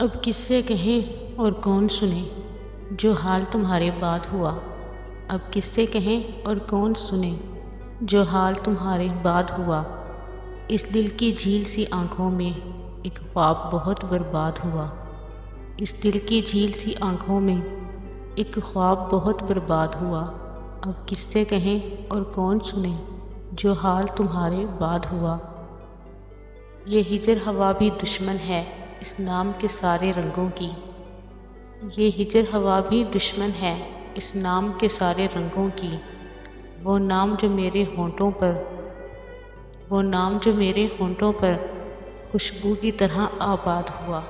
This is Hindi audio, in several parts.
अब किससे कहें और कौन सुने जो हाल तुम्हारे बाद हुआ। अब किससे कहें और कौन सुने जो हाल तुम्हारे बाद हुआ। इस दिल की झील सी आँखों में एक ख्वाब बहुत बर्बाद हुआ। इस दिल की झील सी आँखों में एक ख्वाब बहुत बर्बाद हुआ। अब किससे कहें और कौन सुने जो हाल तुम्हारे बाद हुआ। ये हिजर हवा भी दुश्मन है इस नाम के सारे रंगों की। ये हिजर हवा भी दुश्मन है इस नाम के सारे रंगों की। वो नाम जो मेरे होंठों पर खुशबू की तरह आबाद हुआ।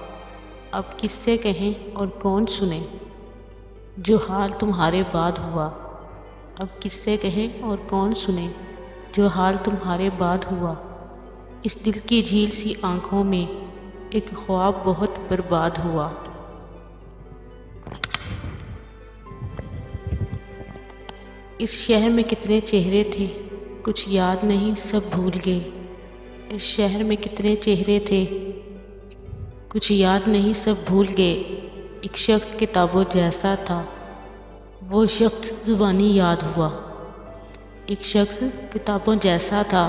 अब किससे कहें और कौन सुने जो हाल तुम्हारे बाद हुआ। अब किससे कहें और कौन सुने जो हाल तुम्हारे बाद हुआ। इस दिल की झील सी आँखों में एक ख्वाब बहुत बर्बाद हुआ। इस शहर में कितने चेहरे थे कुछ याद नहीं सब भूल गए। इस शहर में कितने चेहरे थे कुछ याद नहीं सब भूल गए। एक शख्स किताबों जैसा था वो शख्स ज़ुबानी याद हुआ। एक शख्स किताबों जैसा था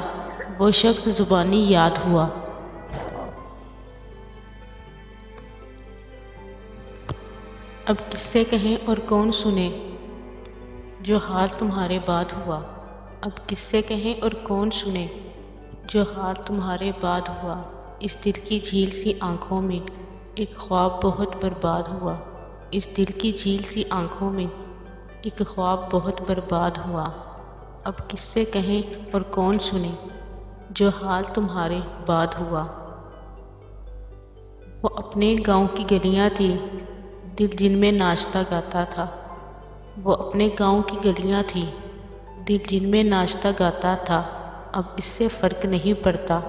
वो शख्स ज़ुबानी याद हुआ। अब किससे कहें और कौन सुने जो हाल तुम्हारे बाद हुआ। अब किससे कहें और कौन सुने जो हाल तुम्हारे बाद हुआ। इस दिल की झील सी आँखों में एक ख्वाब बहुत बर्बाद हुआ। इस दिल की झील सी आँखों में एक ख्वाब बहुत बर्बाद हुआ। अब किससे कहें और कौन सुने जो हाल तुम्हारे बाद हुआ। वो अपने गांव की गलियां थी दिल जिनमें नाचता गाता था। वो अपने गांव की गलियां थी दिल जिनमें नाचता गाता था। अब इससे फ़र्क नहीं पड़ता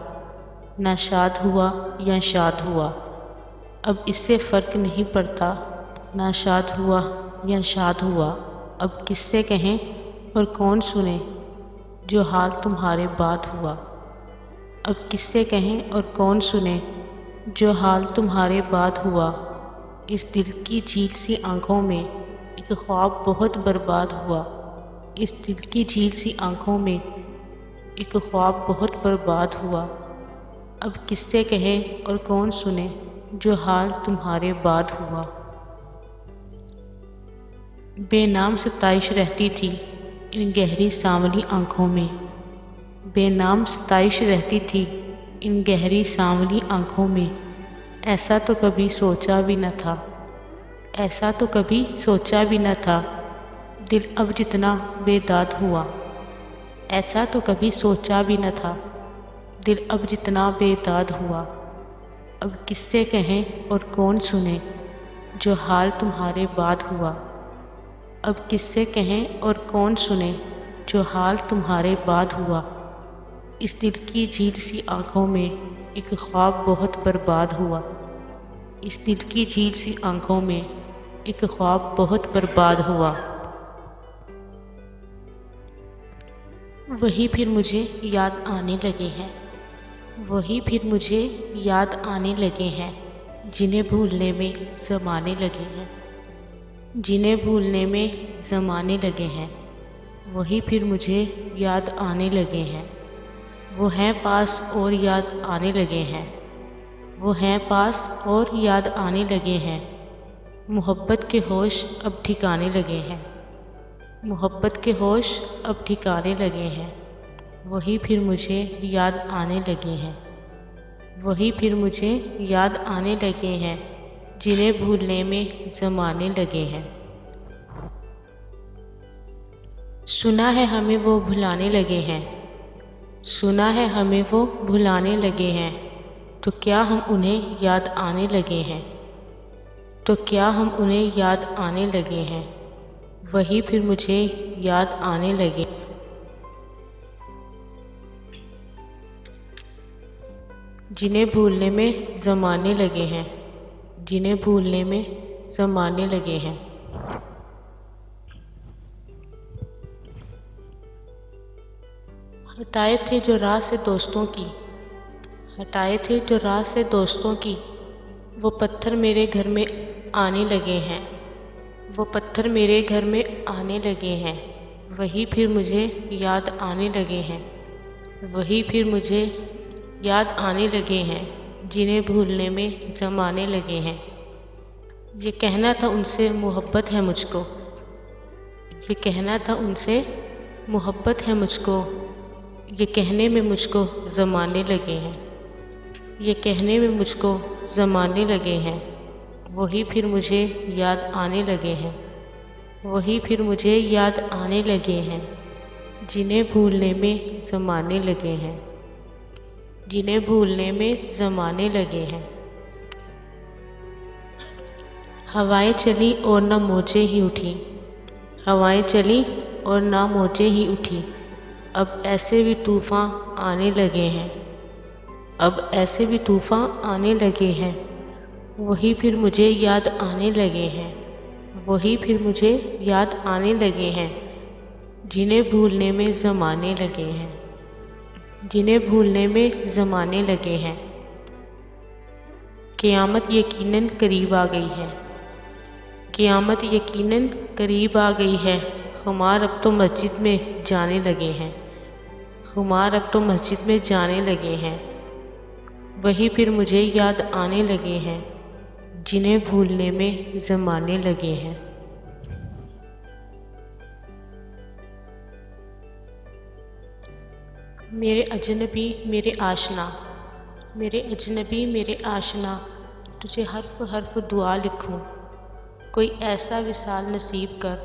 ना शाद हुआ या शाद हुआ। अब इससे फ़र्क नहीं पड़ता ना शाद हुआ या शाद हुआ। अब किससे कहें और कौन सुने जो हाल तुम्हारे बाद हुआ। अब किससे कहें और कौन सुने जो हाल तुम्हारे बाद हुआ। इस दिल की झील सी आँखों में एक ख्वाब बहुत बर्बाद हुआ। इस दिल की झील सी आँखों में एक ख्वाब बहुत बर्बाद हुआ। अब किससे कहें और कौन सुने जो हाल तुम्हारे बाद हुआ। बेनाम सताइश रहती थी इन गहरी सांवली आँखों में। बेनाम सताइश रहती थी इन गहरी सांवली आँखों में। ऐसा तो कभी सोचा भी न था ऐसा तो कभी सोचा भी न था दिल अब जितना बेदाद हुआ। ऐसा तो कभी सोचा भी न था दिल अब जितना बेदाद हुआ। अब किससे कहें और कौन सुने जो हाल तुम्हारे बाद हुआ। अब किससे कहें और कौन सुने जो हाल तुम्हारे बाद हुआ। इस दिल की झील सी आँखों में एक ख्वाब बहुत बर्बाद हुआ। इस दिल की झील सी आँखों में एक ख्वाब बहुत बर्बाद हुआ। वही फिर मुझे याद आने लगे हैं वही फिर मुझे याद आने लगे हैं जिन्हें भूलने में ज़माने लगे हैं जिन्हें भूलने में ज़माने लगे हैं। वही फिर मुझे याद आने लगे हैं वो हैं पास और याद आने लगे हैं वो हैं पास और याद आने लगे हैं। मोहब्बत के होश अब ठिकाने लगे हैं मोहब्बत के होश अब ठिकाने लगे हैं। वही फिर मुझे याद आने लगे हैं वही फिर मुझे याद आने लगे हैं जिन्हें भूलने में ज़माने लगे हैं। सुना है हमें वो भुलाने लगे हैं सुना है हमें वो भुलाने लगे हैं। तो क्या हम उन्हें याद आने लगे हैं तो क्या हम उन्हें याद आने लगे हैं। वही फिर मुझे याद आने लगे जिन्हें भूलने में ज़माने लगे हैं जिन्हें भूलने में ज़माने लगे हैं। हटाए थे जो राह से दोस्तों की हटाए थे जो राह से दोस्तों की। वो पत्थर मेरे घर में आने लगे हैं, वो पत्थर मेरे घर में आने लगे हैं, वही फिर मुझे याद आने लगे हैं, वही फिर मुझे याद आने लगे हैं, जिन्हें भूलने में ज़माने लगे हैं। ये कहना था उनसे मोहब्बत है मुझको, ये कहना था उनसे मोहब्बत है मुझको, ये कहने में मुझको ज़माने लगे हैं, ये कहने में मुझको ज़माने लगे हैं, वही फिर मुझे याद आने लगे हैं, वही फिर मुझे याद आने लगे हैं, जिन्हें भूलने में ज़माने लगे हैं, जिन्हें भूलने में ज़माने लगे हैं। हवाएं चली और न मौजें ही उठी, हवाएं चली और ना मौजें ही उठी, अब ऐसे भी तूफ़ान आने लगे हैं, अब ऐसे भी तूफ़ान आने लगे हैं, वही फिर मुझे याद आने लगे हैं, वही फिर मुझे याद आने लगे हैं, जिन्हें भूलने में ज़माने लगे हैं, जिन्हें भूलने में ज़माने लगे हैं। क़यामत यकीनन करीब आ गई है, क़यामत यकीनन करीब आ गई है, खुमार अब तो मस्जिद में जाने लगे हैं, खुमार अब तो मस्जिद में जाने लगे हैं, वही फिर मुझे याद आने लगे हैं, जिन्हें भूलने में ज़माने लगे हैं। मेरे अजनबी मेरे आशना, मेरे अजनबी मेरे आशना, तुझे हर्फ हर्फ दुआ लिखूं, कोई ऐसा विसाल नसीब कर,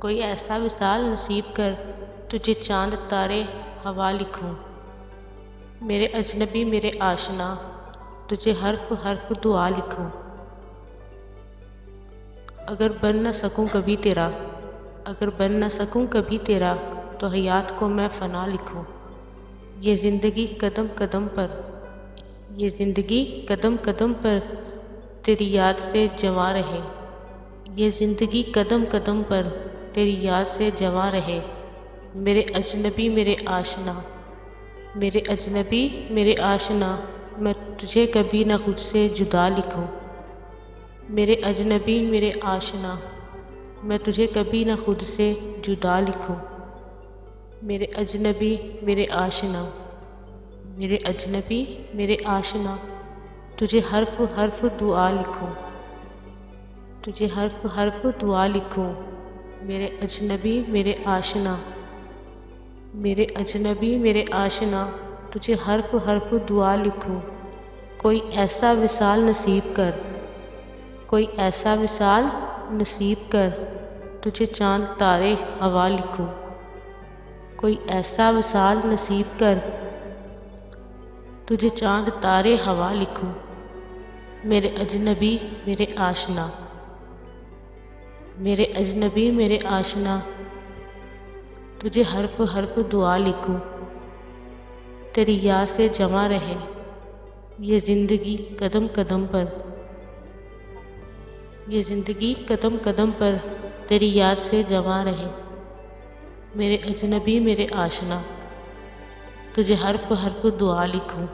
कोई ऐसा विसाल नसीब कर, तुझे चांद तारे हवा लिखूं। मेरे अजनबी मेरे आशना, तुझे हर्फ हर्फ दुआ लिखूं। अगर बन न सकूं कभी तेरा, अगर बन न सकूं कभी तेरा, तो हयात को मैं फ़ना लिखूं। ये ज़िंदगी कदम कदम पर, ये ज़िंदगी कदम कदम पर तेरी याद से जवां रहे, ये ज़िंदगी कदम कदम पर तेरी याद से जवां रहे। मेरे अजनबी मेरे आशना, मेरे अजनबी मेरे आशना, मैं तुझे कभी न खुद से जुदा लिखूं। मेरे अजनबी मेरे आशना, मैं तुझे कभी न खुद से जुदा लिखूं। मेरे अजनबी मेरे आशना, मेरे अजनबी मेरे आशना, तुझे हर्फ हर्फ दुआ लिखूं, तुझे हर्फ हर्फ दुआ लिखूं। मेरे अजनबी मेरे आशना, मेरे अजनबी मेरे आशना, तुझे हर्फ हर्फ दुआ लिखूं। कोई ऐसा विसाल नसीब कर, कोई ऐसा विसाल नसीब कर, तुझे चांद तारे हवा लिखूं। कोई ऐसा विसाल नसीब कर, तुझे चांद तारे हवा लिखूं। मेरे अजनबी मेरे आशना, मेरे अजनबी मेरे आशना, तुझे हर्फ हर्फ दुआ लिखूं। तेरी याद से जमा रहे ये ज़िंदगी कदम कदम पर, ये ज़िंदगी कदम कदम पर तेरी याद से जमा रहे। मेरे अजनबी मेरे आशना, तुझे हर्फ हर्फ दुआ लिखूं।